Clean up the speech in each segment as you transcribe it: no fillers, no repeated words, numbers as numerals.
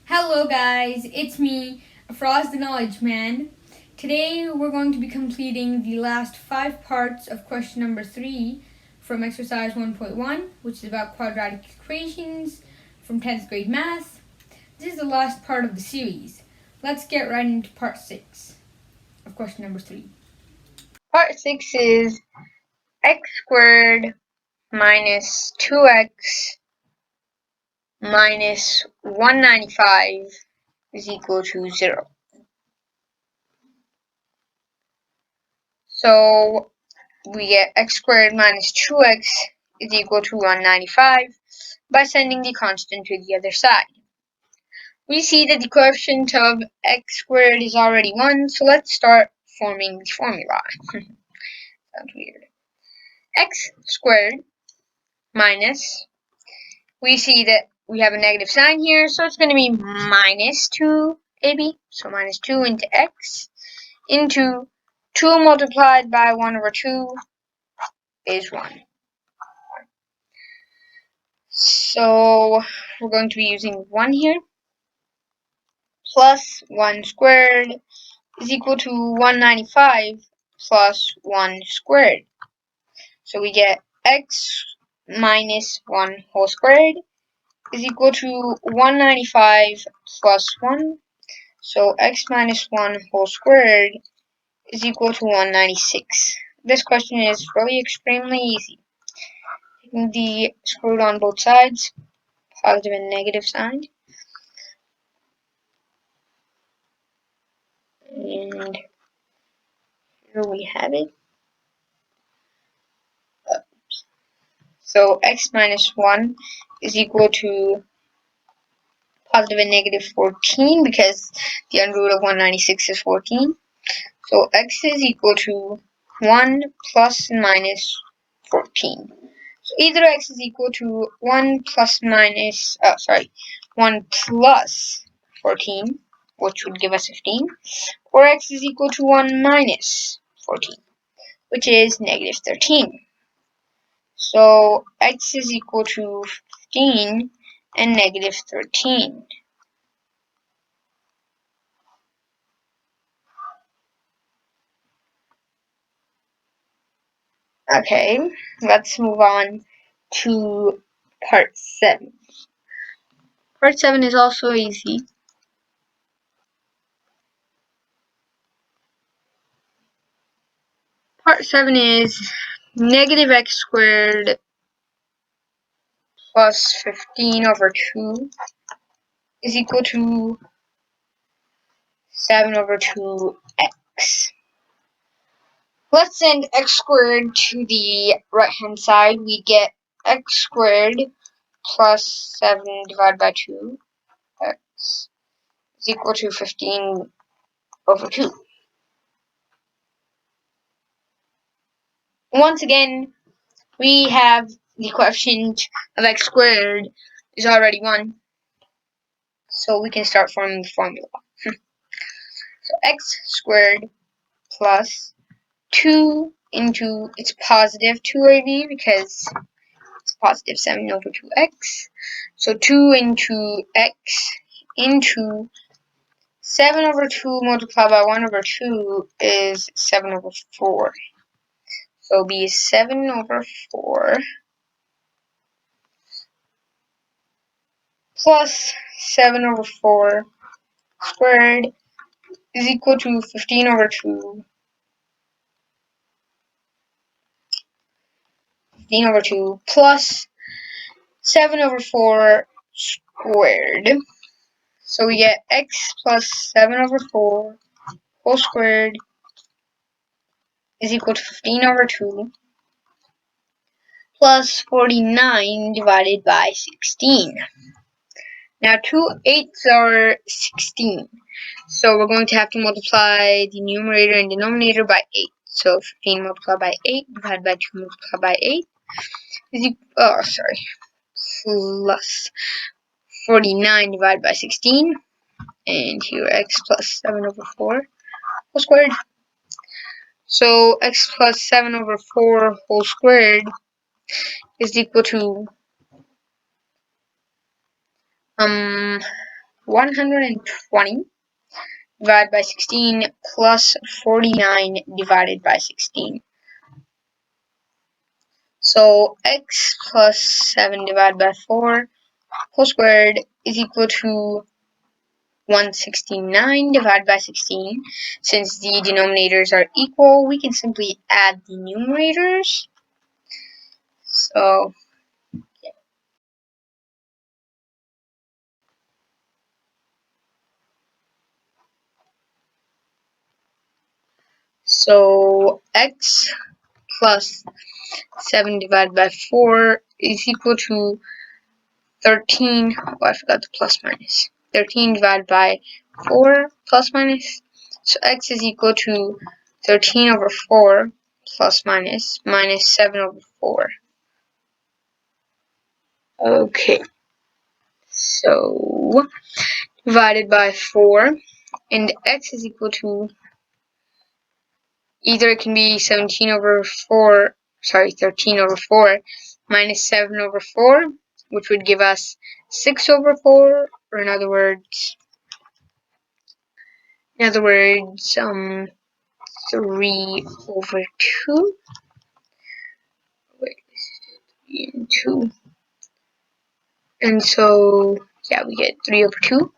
Hello guys, it's me, Frost the Knowledge Man. Today we're going to be completing the last 5 parts of question number 3 from exercise 1.1, which is about quadratic equations from 10th grade math. This is the last part of the series. Let's get right into part 6 of question number 3. Part 6 is x squared minus 2x minus 195 is equal to 0. So we get x squared minus 2x is equal to 195 by sending the constant to the other side. We see that the coefficient of x squared is already 1, so let's start forming the formula. Sounds weird. X squared minus, we see that we have a negative sign here, so it's going to be minus 2ab, so minus 2 into x, into 2 multiplied by 1 over 2 is 1. So we're going to be using 1 here, plus 1 squared is equal to 195 plus 1 squared. So we get x minus 1 whole squared is equal to 195 plus 1. So x minus 1 whole squared is equal to 196. This question is really extremely easy. Taking the square root on both sides, positive and negative sign. And here we have it. So x minus 1 is equal to positive and negative 14 because the under root of 196 is 14. So x is equal to 1 plus and minus 14. So either x is equal to 1 plus 14, which would give us 15, or x is equal to 1 minus 14, which is negative 13. So x is equal to 15 and negative 13. Okay, let's move on to part 7. Part 7 is also easy. Part 7 is negative x squared plus 15 over 2 is equal to 7 over 2x. Let's send x squared to the right-hand side. We get x squared plus 7 divided by 2x is equal to 15 over 2. Once again, we have the coefficient of x squared is already 1, so we can start forming the formula. So x squared plus 2 into, it's positive 2ab because it's positive 7 over 2x. So 2 into x into 7 over 2 multiplied by 1 over 2 is 7 over 4. So it'll be 7 over 4 plus 7 over 4 squared is equal to 15 over 2. 15 over 2 plus 7 over 4 squared. So we get x plus 7 over 4 whole squared is equal to 15 over 2 plus 49 divided by 16. Now 2 eighths are 16. So we're going to have to multiply the numerator and denominator by 8. So 15 multiplied by 8 divided by 2 multiplied by 8 is equal, plus 49 divided by 16, and here x plus 7 over 4 whole squared. So x plus 7 over 4 whole squared is equal to 120 divided by 16 plus 49 divided by 16. So x plus 7 divided by 4 whole squared is equal to 169 divided by 16. Since the denominators are equal, we can simply add the numerators. So x plus 7 divided by 4 is equal to 13. Oh, I forgot the plus minus. 13 divided by 4 plus minus. So x is equal to 13 over 4 plus minus 7 over 4. Okay, so divided by 4, and x is equal to, either it can be 13 over 4 minus 7 over 4, which would give us 6 over 4, or in other words, 3 over 2. Wait, this is 3 and 2. And so, yeah, we get 3 over 2.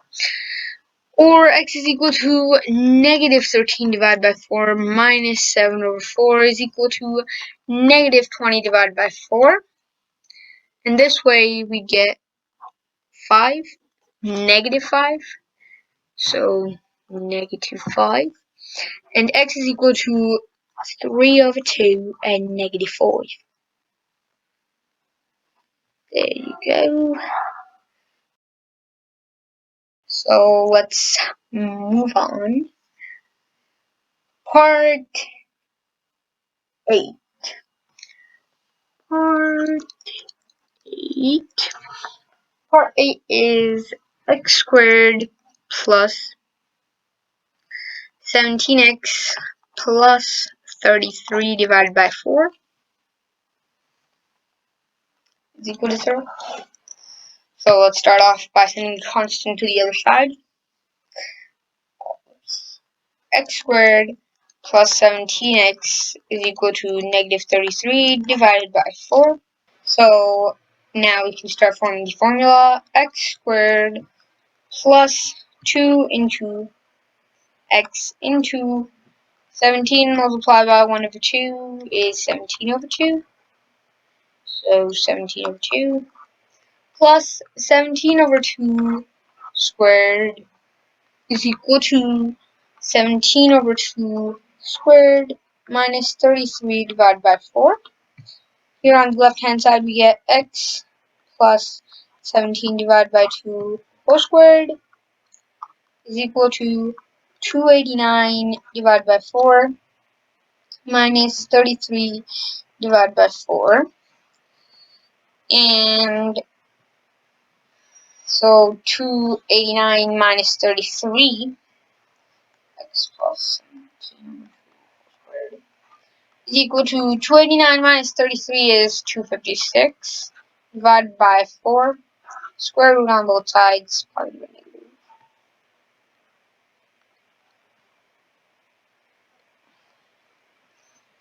Or x is equal to negative 13 divided by 4 minus 7 over 4 is equal to negative 20 divided by 4. And this way we get 5, negative 5. So negative 5. And x is equal to 3 over 2 and negative 4. There you go. So let's move on. Part 8. Part 8. Part 8 is x squared plus 17x plus 33 divided by 4 is equal to 0. So let's start off by sending the constant to the other side. X squared plus 17x is equal to negative 33 divided by 4. So now we can start forming the formula. X squared plus 2 into x into 17 multiplied by 1 over 2 is 17 over 2. So 17 over 2 plus 17 over 2 squared is equal to 17 over 2 squared minus 33 divided by 4. Here on the left hand side we get x plus 17 divided by 2 whole squared is equal to 289 divided by 4 minus 33 divided by 4. And so 289 minus 33, x plus 17 squared, is equal to 289 minus 33 is 256 divided by 4. Square root on both sides, positive and negative.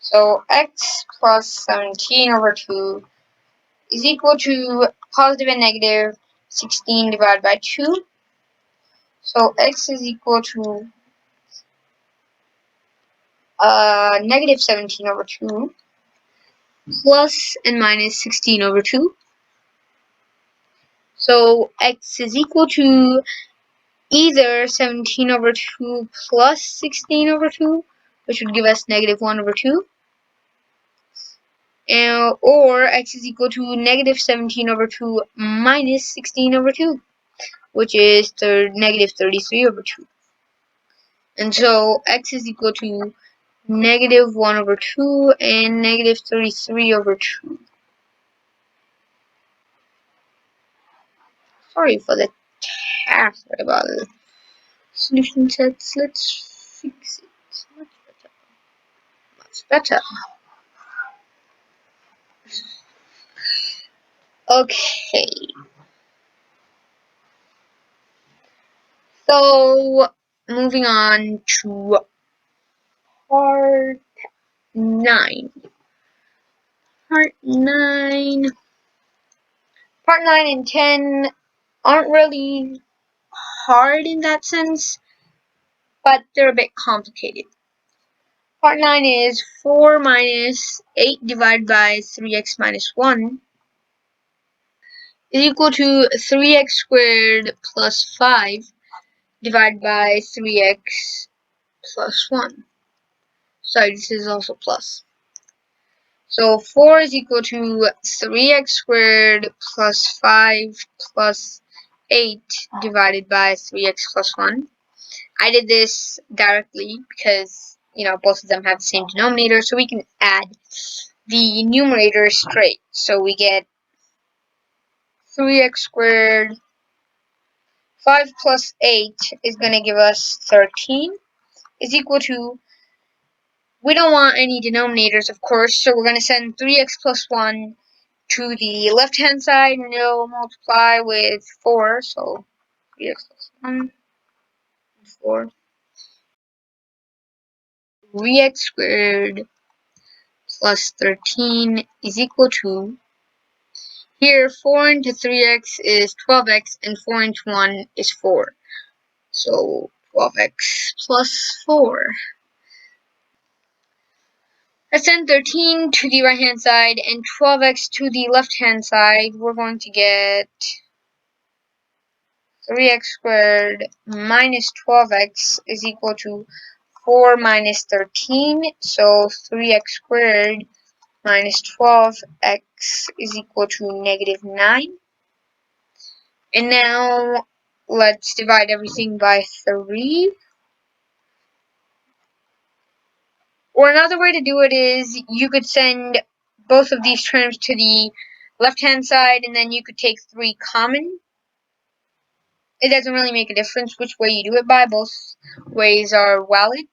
So x plus 17 over 2 is equal to positive and negative 16 divided by 2. So x is equal to negative 17 over 2 plus and minus 16 over 2. So x is equal to either 17 over 2 plus 16 over 2, which would give us negative 1 over 2, or x is equal to negative 17 over 2 minus 16 over 2, which is negative 33 over 2. And so x is equal to negative 1 over 2 and negative 33 over 2. Sorry for the terrible solution sets. Let's fix it. Much better. Much better. Okay. So moving on to part 9. Part 9. Part 9 and 10 aren't really hard in that sense, but they're a bit complicated. Part 9 is 4 minus 8 divided by 3x minus 1 is equal to 3x squared plus 5 divided by 3x plus 1. Sorry, this is also plus. So 4 is equal to 3x squared plus 5 plus 8 divided by 3x plus 1. I did this directly because, both of them have the same denominator, so we can add the numerator straight. So we get 3x squared, 5 plus 8 is going to give us 13, is equal to, we don't want any denominators, of course, so we're going to send 3x plus 1 to the left-hand side, and it'll multiply with 4, so 3x plus 1, 4. 3x squared plus 13 is equal to, here 4 into 3x is 12x, and 4 into 1 is 4. So 12x plus 4. Let's send 13 to the right hand side and 12x to the left hand side. We're going to get 3x squared minus 12x is equal to 4 minus 13. So 3x squared minus 12x is equal to negative 9. And now let's divide everything by 3. Or another way to do it is you could send both of these terms to the left-hand side, and then you could take 3 common. It doesn't really make a difference which way you do it by. Both ways are valid.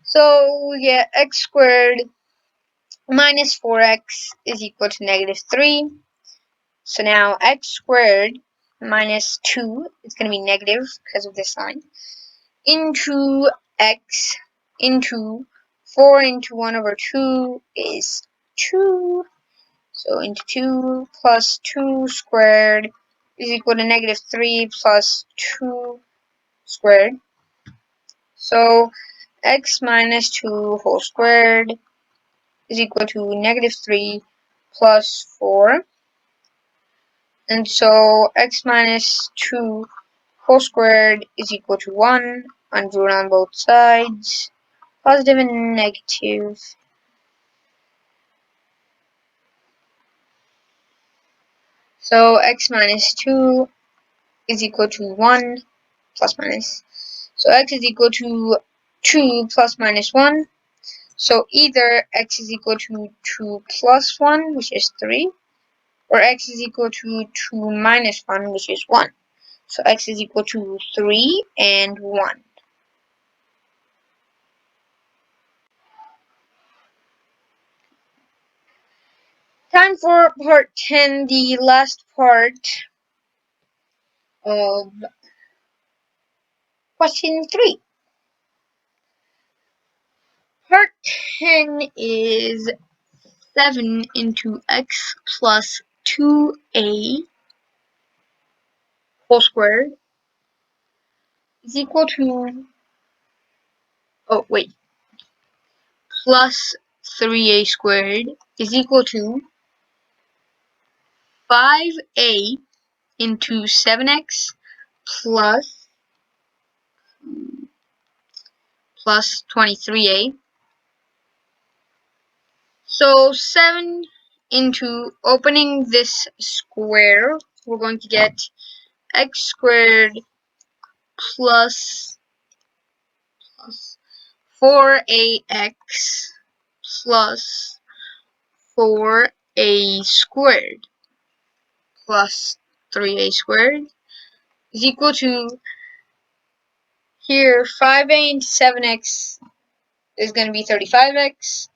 So we get x squared minus 4x is equal to negative 3. So now x squared minus 2 is going to be negative because of this sign, into x into 4 into 1 over 2 is 2. So into 2 plus 2 squared is equal to negative 3 plus 2 squared. So x minus 2 whole squared is equal to negative 3 plus 4. And so x minus 2 whole squared is equal to 1. Undo on both sides. Positive and negative. So x minus 2 is equal to 1 plus minus. So x is equal to 2 plus minus 1. So either x is equal to 2 plus 1, which is 3, or x is equal to 2 minus 1, which is 1. So x is equal to 3 and 1. Time for part 10, the last part of question 3. Part 10 is 7 into x plus 2a whole squared is equal to, plus 3a squared is equal to 5a into 7x plus 23a. So 7 into opening this square, we're going to get x squared plus 4ax plus 4a squared plus 3a squared is equal to, here 5a into 7x is going to be 35x.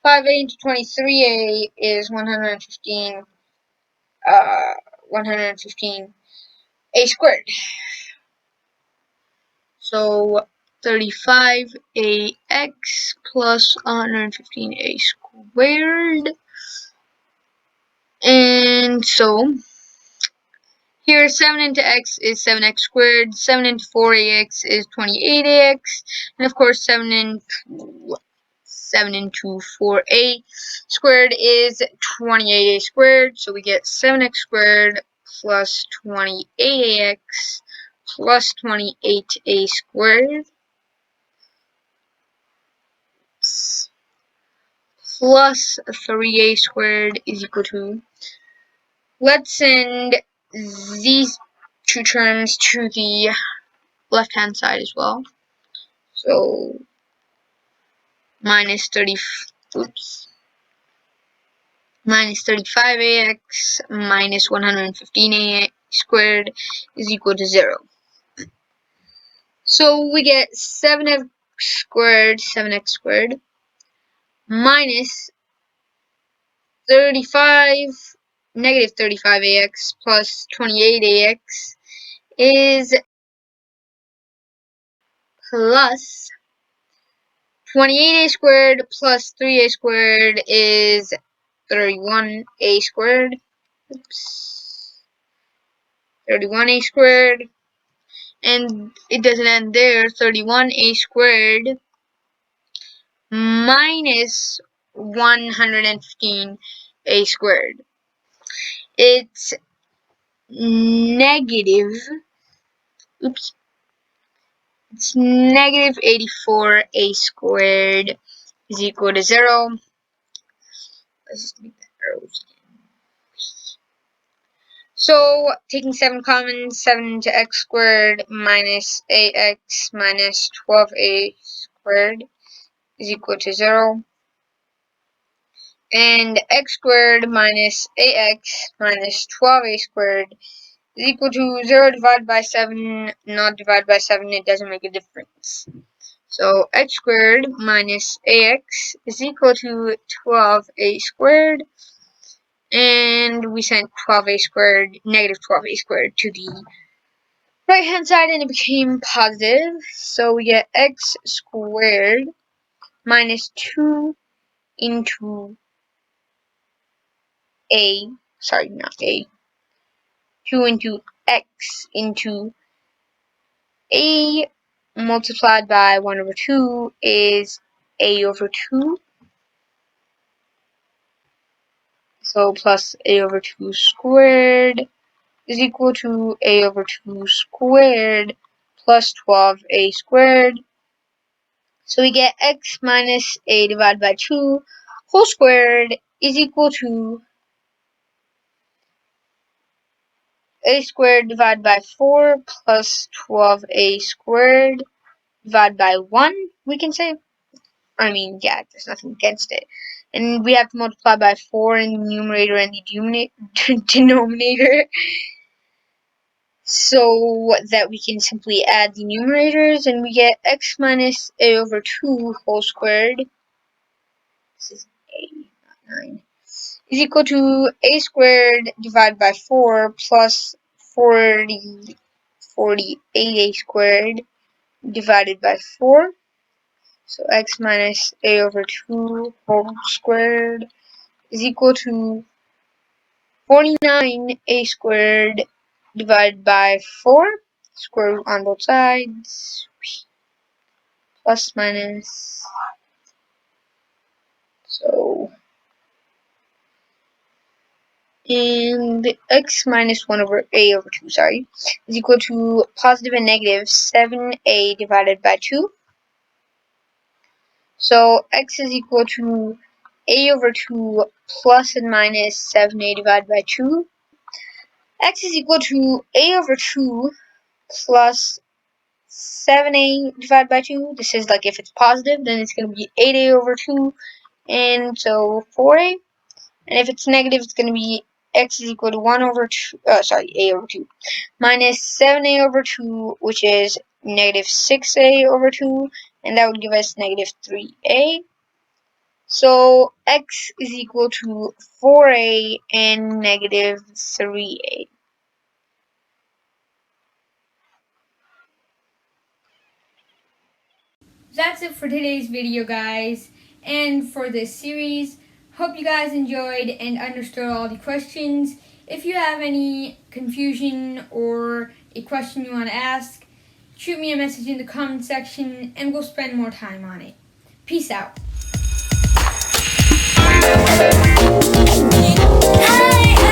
5a into 23a is 115 a squared. So 35ax plus 115a squared. And so here 7 into x is 7x squared, 7 into 4ax is 28ax, and of course 7 into 4a squared is 28a squared, so we get 7x squared plus 28ax plus 28a squared plus 3a squared is equal to, let's send these two terms to the left hand side as well. So minus 35ax minus 115a squared is equal to 0. So we get 7x squared minus negative 35ax plus 28ax is plus 28a squared plus 3a squared is 31a squared. Oops. 31a squared. And it doesn't end there. 31a squared minus 115a squared. It's negative, oops, it's negative 84a squared is equal to 0. Let's just make that arrows. So, taking 7 common, 7 to x squared minus ax minus 12a squared is equal to 0. And x squared minus ax minus 12a squared is equal to 0 divided by 7, not divided by 7, it doesn't make a difference. So x squared minus ax is equal to 12a squared, and we sent 12a squared, negative 12a squared to the right hand side, and it became positive. So we get x squared minus 2 into a, sorry, not a, 2 into x into a multiplied by 1 over 2 is a over 2. So plus a over 2 squared is equal to a over 2 squared plus 12a squared. So we get x minus a divided by 2 whole squared is equal to a squared divided by 4 plus 12a squared divided by 1, we can say. I mean, yeah, there's nothing against it. And we have to multiply by 4 in the numerator and the denominator, so that we can simply add the numerators, and we get x minus a over 2 whole squared, this is a, not 9, is equal to a squared divided by 4 plus 48a squared divided by 4. So x minus a over 2 whole squared is equal to 49a squared divided by 4. Square root on both sides. Plus minus. So, and x minus 1 over a over 2, sorry, is equal to positive and negative 7a divided by 2. So x is equal to a over 2 plus and minus 7a divided by 2. X is equal to a over 2 plus 7a divided by 2. This is like if it's positive, then it's going to be 8a over 2, and so 4a. And if it's negative, it's going to be x is equal to 1 over 2, a over 2, minus 7a over 2, which is negative 6a over 2, and that would give us negative 3a. So x is equal to 4a and negative 3a. That's it for today's video, guys, and for this series. Hope you guys enjoyed and understood all the questions. If you have any confusion or a question you want to ask, shoot me a message in the comment section and we'll spend more time on it. Peace out. Hey, hey.